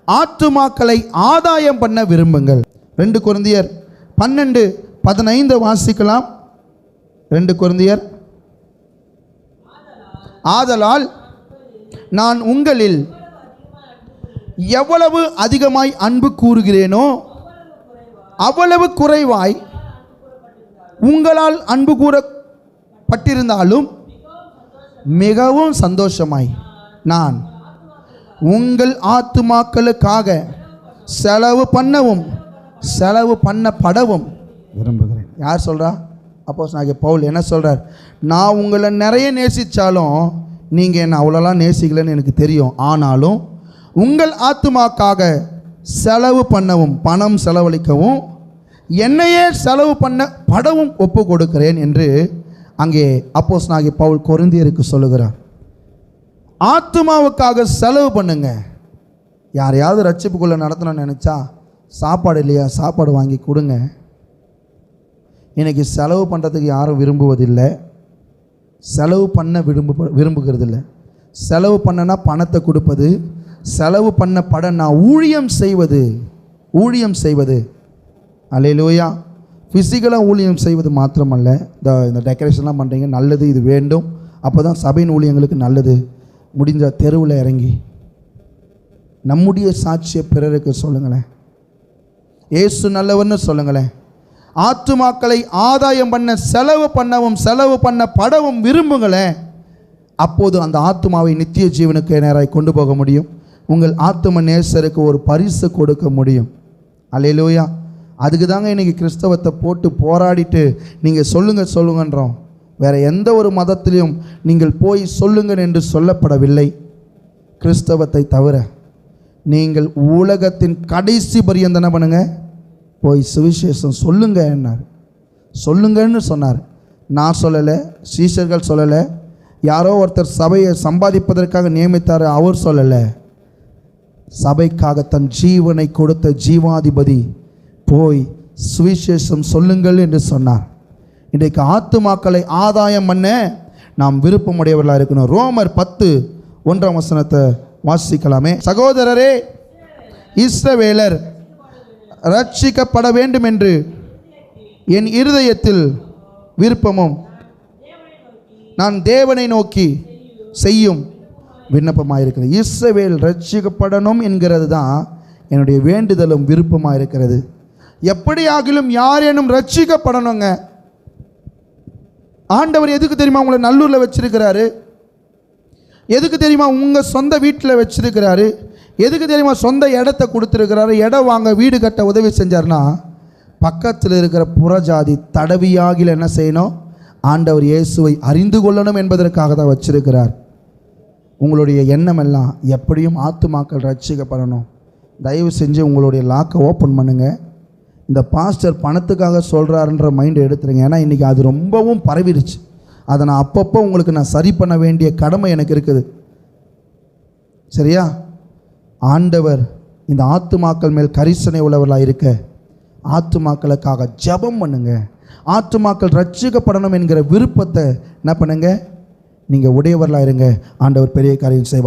ஆத்துமாக்களை ஆதாயம் பண்ண விரும்புங்கள். 2 கொரிந்தியர் 12:15 வாசிக்கலாம். 2 கொரிந்தியர், ஆதலால் நான் உங்களில் எவ்வளவு அதிகமாய் அன்பு கூறுகிறேனோ அவ்வளவு குறைவாய் உங்களால் அன்பு கூறப்பட்டிருந்தாலும் மிகவும் சந்தோஷமாய் நான் உங்கள் ஆத்துமாக்களுக்காக செலவு பண்ணவும் செலவு பண்ணப்படவும் விரும்புகிறேன். யார் சொல்கிறா? அப்போஸ்தலனாகிய பவுல் என்ன சொல்கிறார்? நான் உங்களை நிறைய நேசித்தாலும் நீங்கள் என்னை அவ்வளோலாம் நேசிக்கலன்னு எனக்கு தெரியும். ஆனாலும் உங்கள் ஆத்துமாக்காக செலவு பண்ணவும், பணம் செலவழிக்கவும், என்னையே செலவு பண்ண படவும் ஒப்பு கொடுக்கிறேன் என்று அங்கே அப்போஸ்தலனாகிய பவுல் கொரிந்தியருக்கு சொல்லுகிறார். ஆத்துமாவுக்காக செலவு பண்ணுங்க. யாரையாவது ரட்சிப்புக்குள்ளே நடத்தணும்னு நினச்சா சாப்பாடு இல்லையா, சாப்பாடு வாங்கி கொடுங்க. இன்றைக்கி செலவு பண்ணுறதுக்கு யாரும் விரும்புவதில்லை, செலவு பண்ண விரும்புகிறதில்லை. செலவு பண்ணனா பணத்தை கொடுப்பது, செலவு பண்ண படனா ஊழியம் செய்வது. அல்லேலூயா. ஃபிசிக்கலாக ஊழியம் செய்வது மாத்திரமல்ல, இந்த டெக்கரேஷன்லாம் பண்ணுறீங்க, நல்லது, இது வேண்டும். அப்போ தான் சபையின் ஊழியங்களுக்கு நல்லது. முடிஞ்ச தெருவில் இறங்கி நம்முடைய சாட்சியை பிறருக்கு சொல்லுங்களேன். ஏசு நல்லவன்னு சொல்லுங்களேன். ஆத்துமாக்களை ஆதாயம் பண்ண செலவு பண்ணவும் செலவு பண்ண படவும் விரும்புங்களேன். அப்போது அந்த ஆத்துமாவை நித்திய ஜீவனுக்கு நேராய் கொண்டு போக முடியும். உங்கள் ஆத்தும நேசருக்கு ஒரு பரிசு கொடுக்க முடியும். அல்லேலூயா. அதுக்கு தாங்க இன்றைக்கி கிறிஸ்தவத்தை போட்டு போராடிட்டு நீங்கள் சொல்லுங்கன்றோம். வேறு எந்த ஒரு மதத்திலையும் நீங்கள் போய் சொல்லுங்கள் என்று சொல்லப்படவில்லை. கிறிஸ்தவத்தை தவிர நீங்கள் உலகத்தின் கடைசி பரியந்தம் என்ன பண்ணுங்க? போய் சுவிசேஷம் சொல்லுங்கன்னு சொன்னார். நான் சொல்லலை, சீஷர்கள் சொல்லலை, யாரோ ஒருத்தர் சபையை சம்பாதிப்பதற்காக நியமித்தார், அவர் சொல்லலை. சபைக்காக தன் ஜீவனை கொடுத்த ஜீவாதிபதி போய் சுவிசேஷம் சொல்லுங்கள் என்று சொன்னார். இன்றைக்கு ஆத்துமாக்களை ஆதாயம் பண்ண நாம் விருப்பமுடையவர்களாக இருக்கணும். ரோமர் 10:1 வாசிக்கலாமே. சகோதரரே, இஸ்ரவேலர் ரட்சிக்கப்பட வேண்டும் என்று என் இருதயத்தில் விருப்பமும் நான் தேவனை நோக்கி செய்யும் விண்ணப்பமாக இருக்கிறது. இஸ்ரவேல் ரட்சிக்கப்படணும் என்கிறது தான் என்னுடைய வேண்டுதலும் விருப்பமாக இருக்கிறது. எப்படியாகிலும் யாரேனும் ரட்சிக்கப்படணுங்க. ஆண்டவர் எதுக்கு தெரியுமா உங்களை நல்லூரில் வச்சிருக்கிறாரு? எதுக்கு தெரியுமா உங்கள் சொந்த வீட்டில் வச்சிருக்கிறாரு? எதுக்கு தெரியுமா சொந்த இடத்த கொடுத்துருக்கிறாரு? இடம் வாங்க, வீடு கட்ட உதவி செஞ்சார்னா பக்கத்தில் இருக்கிற புறஜாதி தடவியாகில் என்ன செய்யணும்? ஆண்டவர் இயேசுவை அறிந்து கொள்ளணும் என்பதற்காக தான் வச்சிருக்கிறார். உங்களுடைய எண்ணம் எல்லாம் எப்படியும் ஆத்துமாக்கள் ரட்சிக்கப்படணும். தயவு செஞ்சு உங்களுடைய லாக்கை ஓப்பன் பண்ணுங்கள். இந்த பாஸ்டர் பணத்துக்காக சொல்கிறாருன்ற மைண்டை எடுத்துருங்க. ஏன்னா இன்றைக்கி அது ரொம்பவும் பரவிடுச்சு. அதை நான் அப்பப்போ உங்களுக்கு சரி பண்ண வேண்டிய கடமை எனக்கு இருக்குது. சரியா? ஆண்டவர் இந்த ஆத்துமாக்கள் மேல் கரிசனை உள்ளவர்களாக இருக்க ஆத்துமாக்களுக்காக ஜெபம் பண்ணுங்க. ஆத்துமாக்கள் ரட்சிக்கப்படணும் என்கிற விருப்பத்தை என்ன பண்ணுங்க? நீங்கள் உடையவர்களாக இருங்க. ஆண்டவர் பெரிய காரியம் செய்வார்.